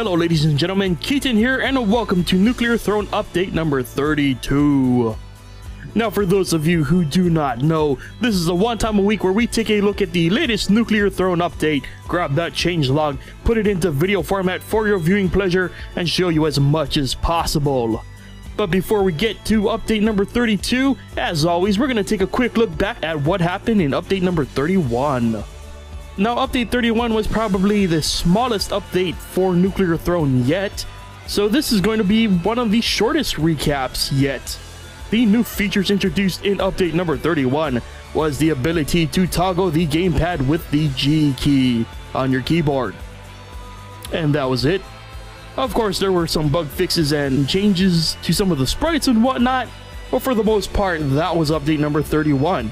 Hello ladies and gentlemen, Keaton here and welcome to Nuclear Throne update number 32. Now for those of you who do not know, this is the one time a week where we take a look at the latest Nuclear Throne update, grab that changelog, put it into video format for your viewing pleasure, and show you as much as possible. But before we get to update number 32, as always we're going to take a quick look back at what happened in update number 31. Now, update 31 was probably the smallest update for Nuclear Throne yet, so this is going to be one of the shortest recaps yet. The new features introduced in update number 31 was the ability to toggle the gamepad with the G key on your keyboard. And that was it. Of course, there were some bug fixes and changes to some of the sprites and whatnot, but for the most part, that was update number 31.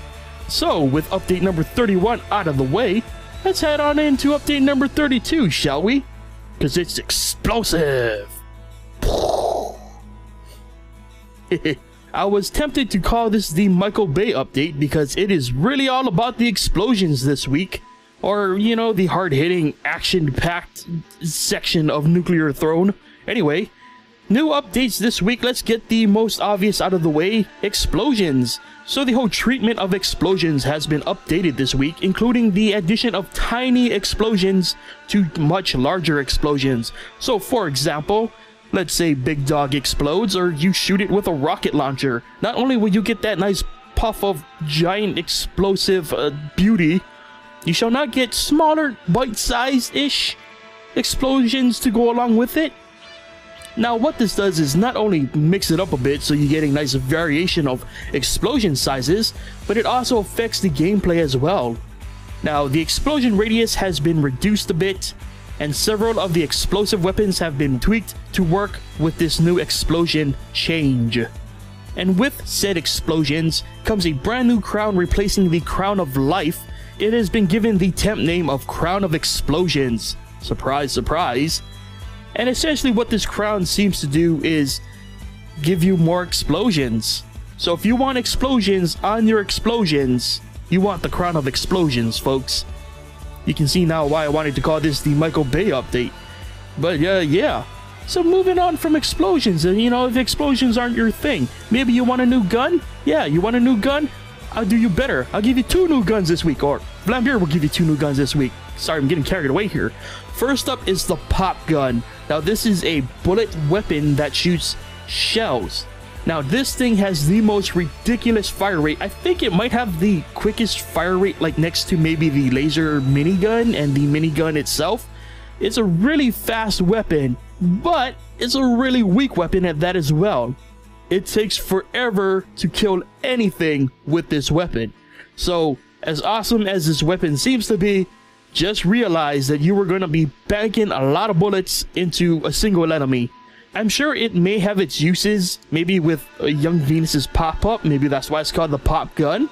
So, with update number 31 out of the way, let's head on into update number 32, shall we? Because it's explosive! I was tempted to call this the Michael Bay update because it is really all about the explosions this week. Or, you know, the hard-hitting, action-packed section of Nuclear Throne. Anyway, new updates this week. Let's get the most obvious out of the way, explosions. So the whole treatment of explosions has been updated this week, including the addition of tiny explosions to much larger explosions. So for example, let's say Big Dog explodes or you shoot it with a rocket launcher. Not only will you get that nice puff of giant explosive beauty, you shall not get smaller, bite-sized-ish explosions to go along with it. Now what this does is not only mix it up a bit so you get a nice variation of explosion sizes, but it also affects the gameplay as well. Now the explosion radius has been reduced a bit, and several of the explosive weapons have been tweaked to work with this new explosion change. And with said explosions comes a brand new crown replacing the Crown of Life. It has been given the temp name of Crown of Explosions. Surprise, surprise. And essentially what this crown seems to do is give you more explosions. So if you want explosions on your explosions, you want the Crown of Explosions, folks. You can see now why I wanted to call this the Michael Bay update. But yeah. So moving on from explosions, and you know, if explosions aren't your thing, maybe you want a new gun? Yeah, you want a new gun? I'll do you better. I'll give you 2 new guns this week, or Vlambeer will give you 2 new guns this week. Sorry, I'm getting carried away here. First up is the pop gun. Now this is a bullet weapon that shoots shells. Now this thing has the most ridiculous fire rate. I think it might have the quickest fire rate, like next to maybe the laser minigun and the minigun itself. It's a really fast weapon, but it's a really weak weapon at that as well. It takes forever to kill anything with this weapon. So as awesome as this weapon seems to be, just realize that you are going to be banking a lot of bullets into a single enemy. I'm sure it may have its uses, maybe with Young Venus's pop-up, maybe that's why it's called the pop gun.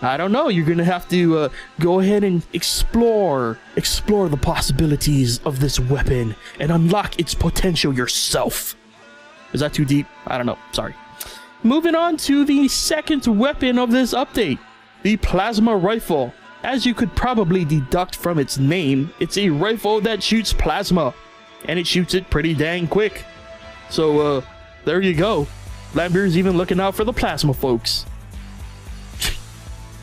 I don't know, you're going to have to go ahead and explore the possibilities of this weapon and unlock its potential yourself. Is that too deep? I don't know, sorry. Moving on to the second weapon of this update, the plasma rifle. As you could probably deduct from its name, it's a rifle that shoots plasma, and it shoots it pretty dang quick. So, there you go. Vlambeer's even looking out for the plasma folks.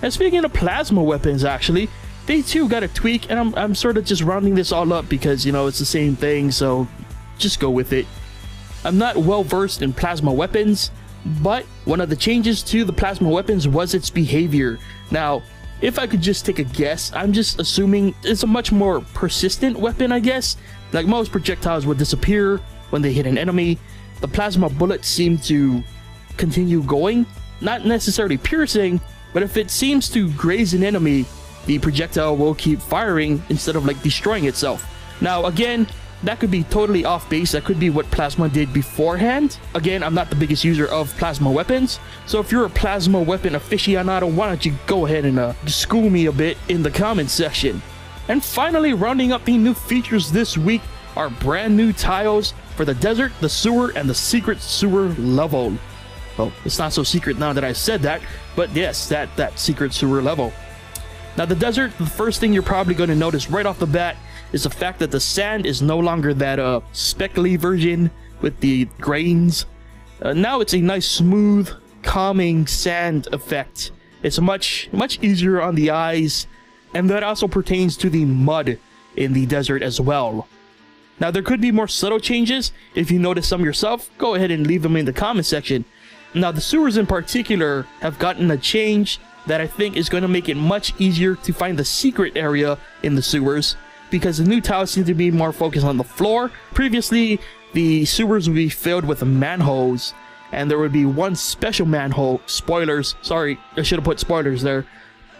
And speaking of plasma weapons, actually, they too got a tweak, and I'm sort of just rounding this all up because, you know, it's the same thing, so just go with it. I'm not well versed in plasma weapons, but one of the changes to the plasma weapons was its behavior. Now, if I could just take a guess, I'm just assuming it's a much more persistent weapon, I guess. Like most projectiles would disappear when they hit an enemy, the plasma bullets seem to continue going. Not necessarily piercing, but if it seems to graze an enemy, the projectile will keep firing instead of like destroying itself. Now again, that could be totally off base. That could be what plasma did beforehand. Again, I'm not the biggest user of plasma weapons, so if you're a plasma weapon aficionado, why don't you go ahead and school me a bit in the comments section. And finally, rounding up the new features this week are brand new tiles for the desert, the sewer, and the secret sewer level. Well, it's not so secret now that I said that, but yes, that secret sewer level. Now the desert, the first thing you're probably going to notice right off the bat is the fact that the sand is no longer that speckly version with the grains. Now it's a nice smooth, calming sand effect. It's much easier on the eyes, and that also pertains to the mud in the desert as well. Now there could be more subtle changes. If you notice some yourself, go ahead and leave them in the comment section. Now the sewers in particular have gotten a change that I think is going to make it much easier to find the secret area in the sewers, because the new tiles seem to be more focused on the floor. Previously, the sewers would be filled with manholes, and there would be one special manhole. Spoilers, sorry, I should have put spoilers there.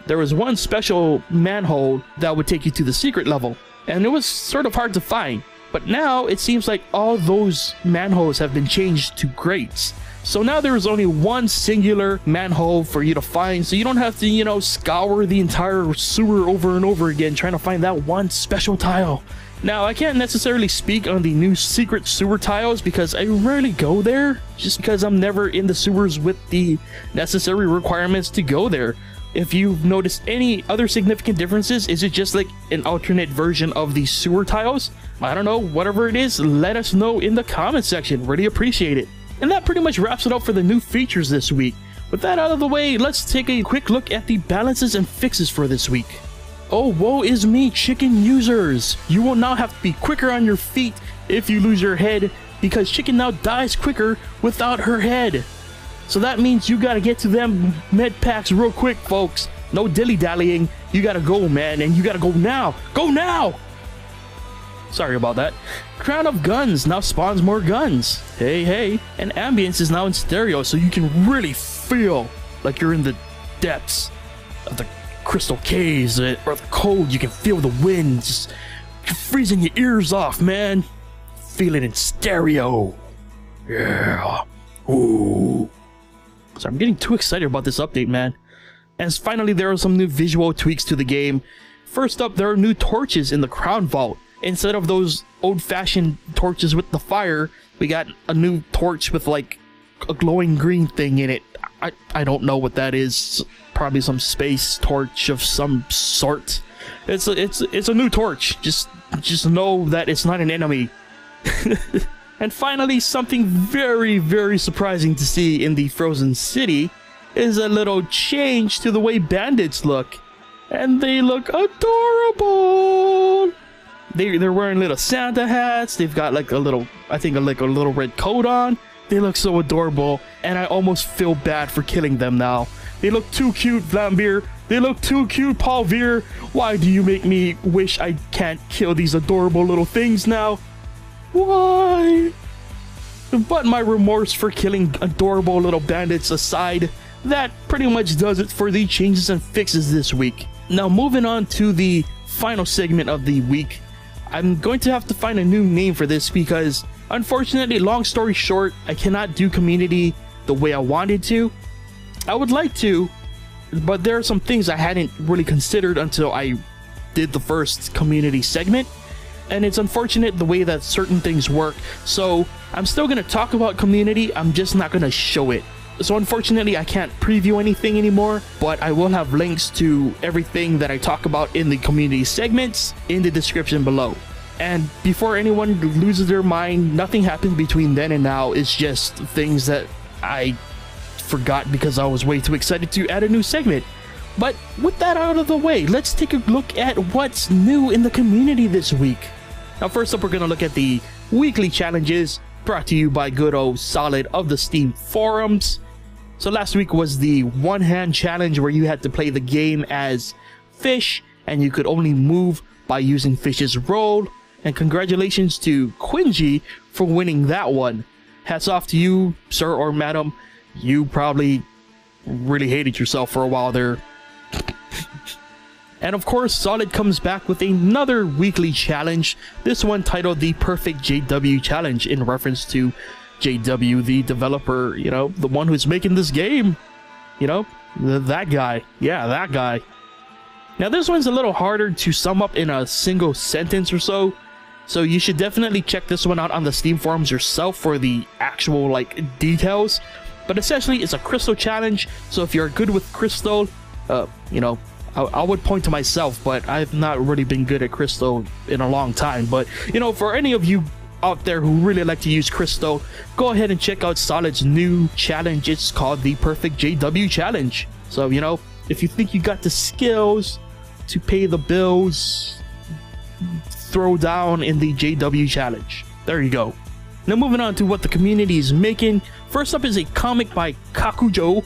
There was one special manhole that would take you to the secret level, and it was sort of hard to find. But now it seems like all those manholes have been changed to grates. So now there is only one singular manhole for you to find, so you don't have to, you know, scour the entire sewer over and over again trying to find that one special tile. Now, I can't necessarily speak on the new secret sewer tiles because I rarely go there, just because I'm never in the sewers with the necessary requirements to go there. If you've noticed any other significant differences, is it just like an alternate version of the sewer tiles? I don't know, whatever it is, let us know in the comment section, really appreciate it. And that pretty much wraps it up for the new features this week. With that out of the way, let's take a quick look at the balances and fixes for this week. Oh, woe is me, chicken users! You will now have to be quicker on your feet if you lose your head, because chicken now dies quicker without her head. So that means you gotta get to them med packs real quick, folks. No dilly-dallying. You gotta go, man, and you gotta go now. Go now! Sorry about that. Crown of Guns now spawns more guns. Hey, hey. And ambience is now in stereo, so you can really feel like you're in the depths of the crystal caves or the cold. You can feel the wind just freezing your ears off, man. Feel it in stereo. Yeah. Ooh. So I'm getting too excited about this update, man. And finally, there are some new visual tweaks to the game. First up, there are new torches in the Crown Vault. Instead of those old-fashioned torches with the fire, we got a new torch with like a glowing green thing in it. I don't know what that is. Probably some space torch of some sort. It's a new torch. Just know that it's not an enemy. And finally, something very surprising to see in the Frozen City is a little change to the way bandits look. And they look adorable. They're wearing little Santa hats. They've got like a little, I think like a little red coat on. They look so adorable, and I almost feel bad for killing them now. They look too cute, Vlambeer. They look too cute, Paulveer. Why do you make me wish I can't kill these adorable little things now? Why? But my remorse for killing adorable little bandits aside, that pretty much does it for the changes and fixes this week. Now moving on to the final segment of the week. I'm going to have to find a new name for this because, unfortunately, long story short, I cannot do community the way I wanted to. I would like to, but there are some things I hadn't really considered until I did the first community segment, and it's unfortunate the way that certain things work. So I'm still going to talk about community, I'm just not going to show it. So unfortunately, I can't preview anything anymore, but I will have links to everything that I talk about in the community segments in the description below. And before anyone loses their mind, nothing happened between then and now. It's just things that I forgot because I was way too excited to add a new segment. But with that out of the way, let's take a look at what's new in the community this week. Now first up, we're going to look at the weekly challenges brought to you by good old Solid of the Steam forums. So last week was the one hand challenge where you had to play the game as Fish and you could only move by using Fish's roll. And congratulations to Quingy for winning that one. Hats off to you, sir or madam. You probably really hated yourself for a while there. And of course, Solid comes back with another weekly challenge. This one titled the Perfect JW Challenge, in reference to JW, the developer, you know, the one who's making this game. You know, that guy. Yeah, that guy. Now this one's a little harder to sum up in a single sentence or so. So you should definitely check this one out on the Steam forums yourself for the actual, like, details. But essentially, it's a crystal challenge. So if you're good with crystal, you know, I would point to myself, but I've not really been good at Crystal in a long time. But, you know, for any of you out there who really like to use Crystal, go ahead and check out Solid's new challenge. It's called the Perfect JW Challenge. So, you know, if you think you got the skills to pay the bills, throw down in the JW Challenge. There you go. Now moving on to what the community is making. First up is a comic by Kakujo,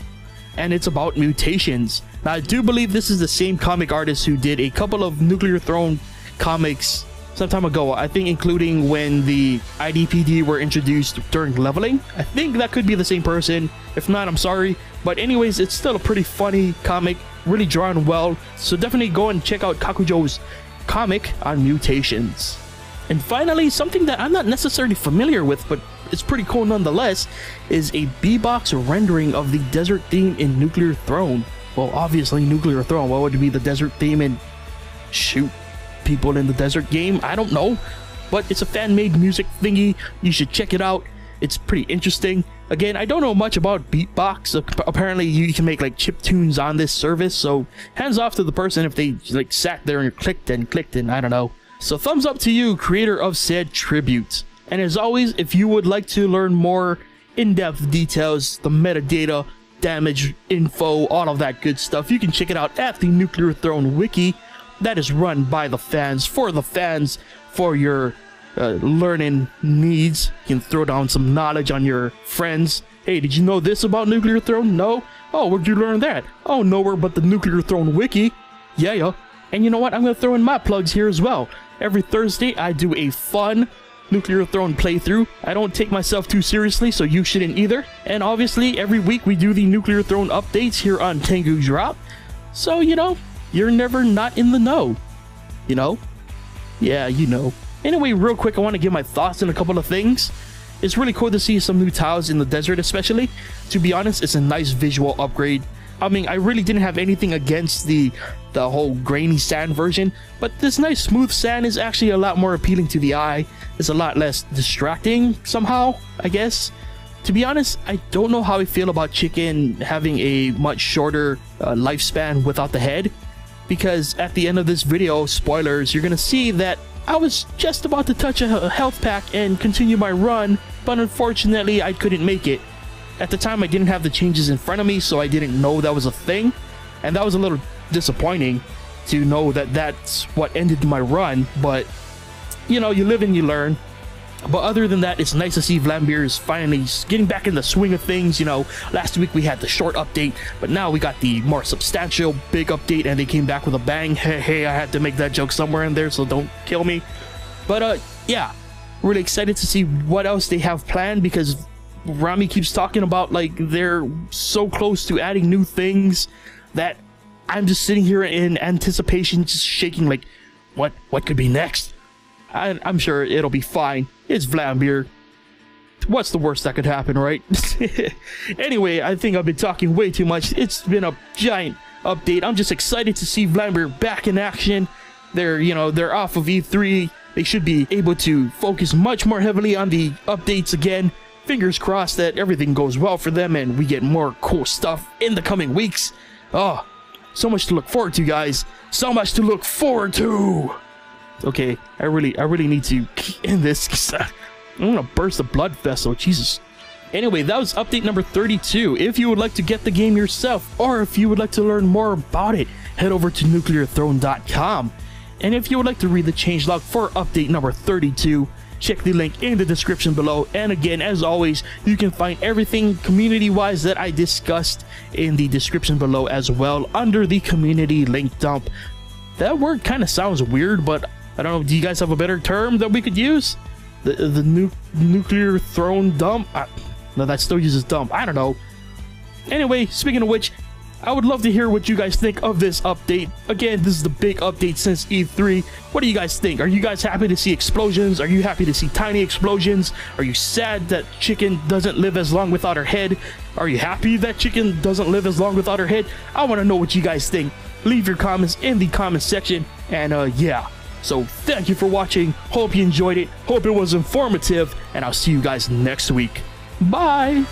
and it's about mutations. Now I do believe this is the same comic artist who did a couple of Nuclear Throne comics some time ago, I think including when the IDPD were introduced during leveling. I think that could be the same person. If not, I'm sorry. But anyways, it's still a pretty funny comic, really drawn well. So definitely go and check out Kakujo's comic on mutations. And finally, something that I'm not necessarily familiar with, but it's pretty cool nonetheless, is a B-box rendering of the desert theme in Nuclear Throne. Well, obviously Nuclear Throne. What would be the desert theme in? Shoot, people in the desert game? I don't know. But it's a fan-made music thingy. You should check it out. It's pretty interesting. Again, I don't know much about beatbox. Apparently you can make like chip tunes on this service, so hands off to the person if they like sat there and clicked and I don't know. So thumbs up to you, creator of said tribute. And as always, if you would like to learn more in-depth details, the metadata, damage info, all of that good stuff, you can check it out at the Nuclear Throne wiki. That is run by the fans, for your learning needs. You can throw down some knowledge on your friends. Hey, did you know this about Nuclear Throne? No? Oh, where'd you learn that? Oh, nowhere but the Nuclear Throne wiki. Yeah. And you know what? I'm going to throw in my plugs here as well. Every Thursday, I do a fun Nuclear Throne playthrough. I don't take myself too seriously, so you shouldn't either. And obviously, every week we do the Nuclear Throne updates here on Tengu Drop. So, you know, you're never not in the know. You know? Yeah, you know. Anyway, real quick, I want to give my thoughts on a couple of things. It's really cool to see some new tiles in the desert especially. To be honest, it's a nice visual upgrade. I mean, I really didn't have anything against the whole grainy sand version, but this nice smooth sand is actually a lot more appealing to the eye. It's a lot less distracting somehow, I guess. To be honest, I don't know how I feel about chicken having a much shorter lifespan without the head, because at the end of this video, spoilers, you're gonna see that I was just about to touch a health pack and continue my run, but unfortunately I couldn't make it. At the time I didn't have the changes in front of me, so I didn't know that was a thing, and that was a little disappointing to know that that's what ended my run. But you know, you live and you learn. But other than that, it's nice to see Vlambeer is finally getting back in the swing of things. You know, last week we had the short update, but now we got the more substantial big update, and they came back with a bang. Hey, I had to make that joke somewhere in there, so don't kill me. But yeah, really excited to see what else they have planned, because Rami keeps talking about like they're so close to adding new things that I'm just sitting here in anticipation, just shaking like, what could be next? I'm sure it'll be fine. It's Vlambeer. What's the worst that could happen, right? Anyway, I think I've been talking way too much. It's been a giant update. I'm just excited to see Vlambeer back in action. They're off of E3. They should be able to focus much more heavily on the updates again. Fingers crossed that everything goes well for them and we get more cool stuff in the coming weeks. Oh, so much to look forward to, guys. So much to look forward to. Okay, I really need to end this, 'cause I'm gonna burst a blood vessel. Jesus. Anyway, that was update number 32. If you would like to get the game yourself, or if you would like to learn more about it, head over to nuclearthrone.com. And if you would like to read the changelog for update number 32, check the link in the description below. And again, as always, you can find everything community-wise that I discussed in the description below as well, under the community link dump. That word kind of sounds weird, but I don't know, do you guys have a better term that we could use? The Nuclear Throne dump? No, that still uses dump. I don't know. Anyway, speaking of which, I would love to hear what you guys think of this update. Again, this is the big update since E3. What do you guys think? Are you guys happy to see explosions? Are you happy to see tiny explosions? Are you sad that Chicken doesn't live as long without her head? Are you happy that Chicken doesn't live as long without her head? I want to know what you guys think. Leave your comments in the comment section. And yeah. So thank you for watching. Hope you enjoyed it. Hope it was informative. And I'll see you guys next week. Bye.